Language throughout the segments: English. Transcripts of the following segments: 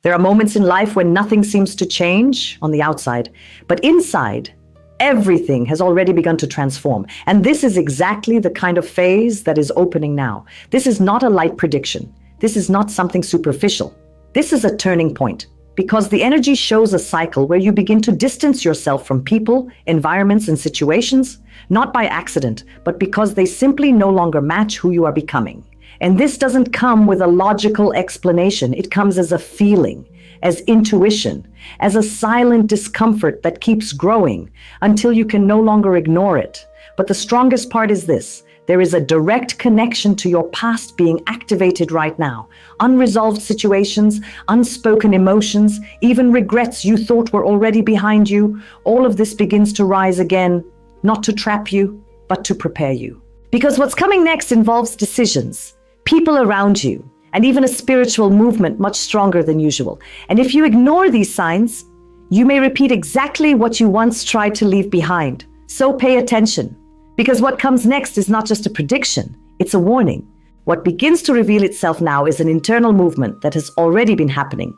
There are moments in life when nothing seems to change on the outside, but inside, everything has already begun to transform. And this is exactly the kind of phase that is opening now. This is not a light prediction. This is not something superficial. This is a turning point, because the energy shows a cycle where you begin to distance yourself from people, environments, and situations, not by accident, but because they simply no longer match who you are becoming. And this doesn't come with a logical explanation. It comes as a feeling, as intuition, as a silent discomfort that keeps growing until you can no longer ignore it. But the strongest part is this: there is a direct connection to your past being activated right now. Unresolved situations, unspoken emotions, even regrets you thought were already behind you, all of this begins to rise again, not to trap you, but to prepare you. Because what's coming next involves decisions, people around you, and even a spiritual movement much stronger than usual. And if you ignore these signs, you may repeat exactly what you once tried to leave behind. So pay attention, because what comes next is not just a prediction, it's a warning. What begins to reveal itself now is an internal movement that has already been happening,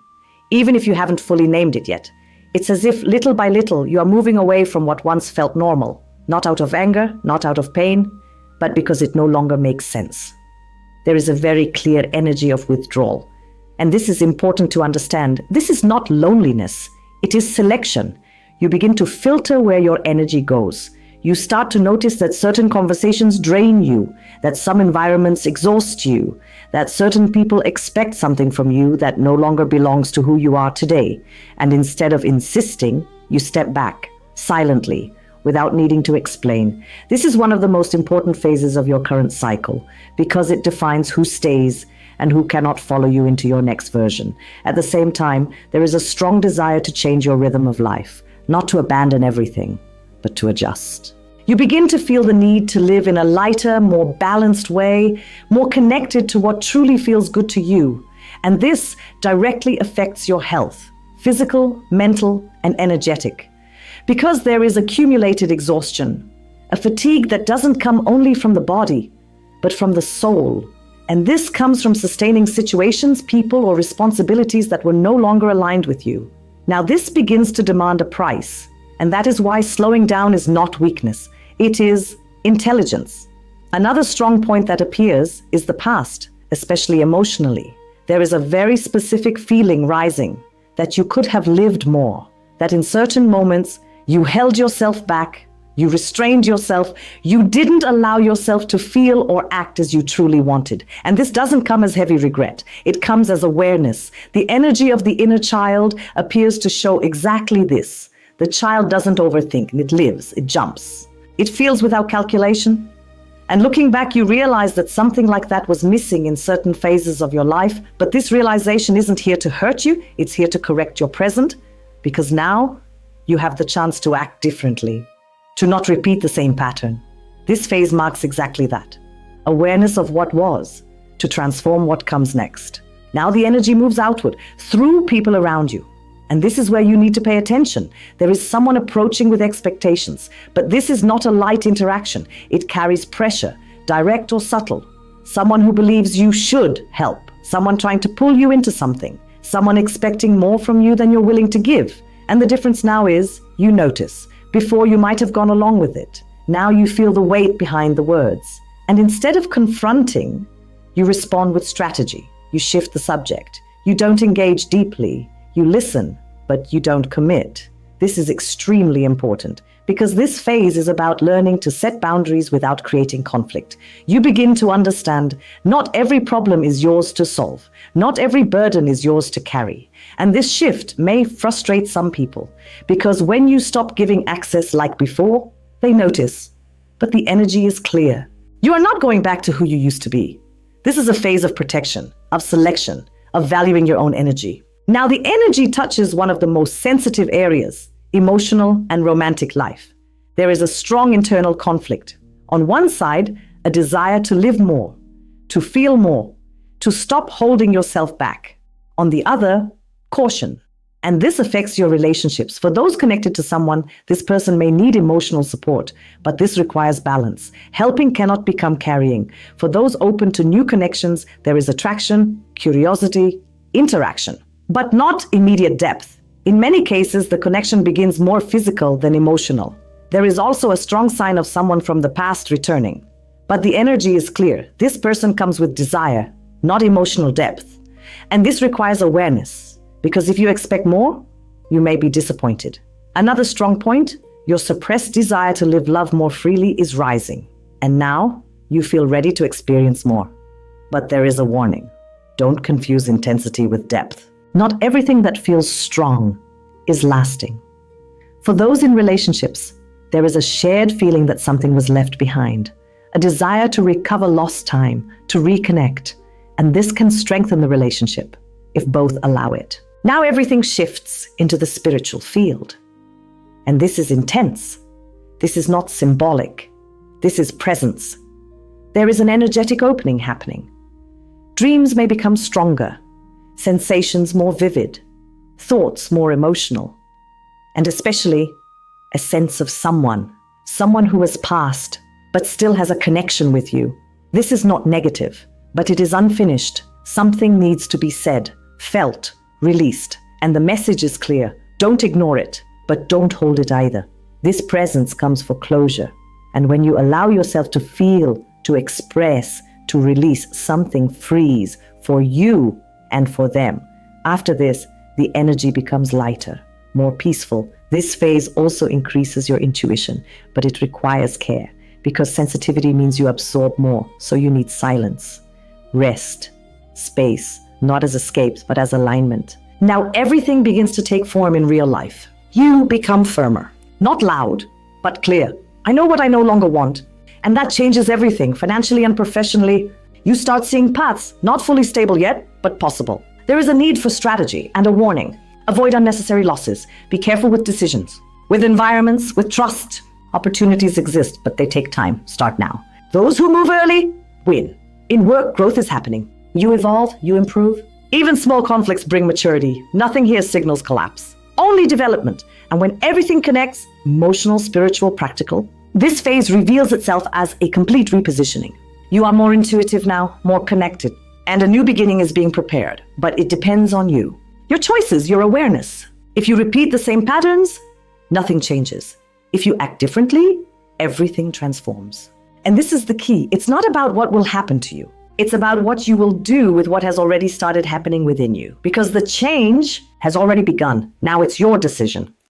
even if you haven't fully named it yet. It's as if little by little you are moving away from what once felt normal, not out of anger, not out of pain, but because it no longer makes sense. There is a very clear energy of withdrawal. And this is important to understand. This is not loneliness, it is selection. You begin to filter where your energy goes. You start to notice that certain conversations drain you, that some environments exhaust you, that certain people expect something from you that no longer belongs to who you are today. And instead of insisting, you step back, silently, without needing to explain. This is one of the most important phases of your current cycle, because it defines who stays and who cannot follow you into your next version. At the same time, there is a strong desire to change your rhythm of life, not to abandon everything, but to adjust. You begin to feel the need to live in a lighter, more balanced way, more connected to what truly feels good to you. And this directly affects your health, physical, mental, and energetic. Because there is accumulated exhaustion, a fatigue that doesn't come only from the body, but from the soul. And this comes from sustaining situations, people, or responsibilities that were no longer aligned with you. Now this begins to demand a price, and that is why slowing down is not weakness, it is intelligence. Another strong point that appears is the past, especially emotionally. There is a very specific feeling rising that you could have lived more, that in certain moments you held yourself back, you restrained yourself, you didn't allow yourself to feel or act as you truly wanted. And this doesn't come as heavy regret, it comes as awareness. The energy of the inner child appears to show exactly this. The child doesn't overthink, it lives, it jumps. It feels without calculation. And looking back, you realize that something like that was missing in certain phases of your life, but this realization isn't here to hurt you, it's here to correct your present, because now you have the chance to act differently, to not repeat the same pattern. This phase marks exactly that. Awareness of what was, to transform what comes next. Now the energy moves outward, through people around you. And this is where you need to pay attention. There is someone approaching with expectations, but this is not a light interaction. It carries pressure, direct or subtle. Someone who believes you should help, someone trying to pull you into something, someone expecting more from you than you're willing to give. And the difference now is, you notice. Before you might have gone along with it. Now you feel the weight behind the words. And instead of confronting, you respond with strategy. You shift the subject. You don't engage deeply. You listen, but you don't commit. This is extremely important, because this phase is about learning to set boundaries without creating conflict. You begin to understand not every problem is yours to solve. Not every burden is yours to carry. And this shift may frustrate some people, because when you stop giving access like before, they notice. But the energy is clear. You are not going back to who you used to be. This is a phase of protection, of selection, of valuing your own energy. Now the energy touches one of the most sensitive areas, emotional and romantic life. There is a strong internal conflict. On one side, a desire to live more, to feel more, to stop holding yourself back. On the other, caution. And this affects your relationships. For those connected to someone, this person may need emotional support, but this requires balance. Helping cannot become carrying. For those open to new connections, there is attraction, curiosity, interaction. but not immediate depth. In many cases, the connection begins more physical than emotional. There is also a strong sign of someone from the past returning. But the energy is clear. This person comes with desire, not emotional depth. And this requires awareness, because if you expect more, you may be disappointed. Another strong point, your suppressed desire to live love more freely is rising. And now, you feel ready to experience more. But there is a warning. Don't confuse intensity with depth. Not everything that feels strong is lasting. For those in relationships, there is a shared feeling that something was left behind, a desire to recover lost time, to reconnect, and this can strengthen the relationship if both allow it. Now everything shifts into the spiritual field. And this is intense. This is not symbolic. This is presence. There is an energetic opening happening. Dreams may become stronger, sensations more vivid, thoughts more emotional, and especially a sense of someone who has passed, but still has a connection with you. This is not negative, but it is unfinished. Something needs to be said, felt, released, and the message is clear. Don't ignore it, but don't hold it either. This presence comes for closure, and when you allow yourself to feel, to express, to release, something frees for you and for them. After this, the energy becomes lighter, more peaceful. This phase also increases your intuition, but it requires care because sensitivity means you absorb more, so you need silence, rest, space, not as escapes, but as alignment. Now everything begins to take form in real life. You become firmer, not loud, but clear. I know what I no longer want. And that changes everything, financially and professionally. You start seeing paths, not fully stable yet, but possible. There is a need for strategy and a warning. Avoid unnecessary losses. Be careful with decisions. With environments, with trust, opportunities exist, but they take time. Start now. Those who move early, win. In work, growth is happening. You evolve, you improve. Even small conflicts bring maturity. Nothing here signals collapse. Only development. And when everything connects, emotional, spiritual, practical, this phase reveals itself as a complete repositioning. You are more intuitive now, more connected, and a new beginning is being prepared, but it depends on you. Your choices, your awareness. If you repeat the same patterns, nothing changes. If you act differently, everything transforms. And this is the key. It's not about what will happen to you. It's about what you will do with what has already started happening within you, because the change has already begun. Now it's your decision.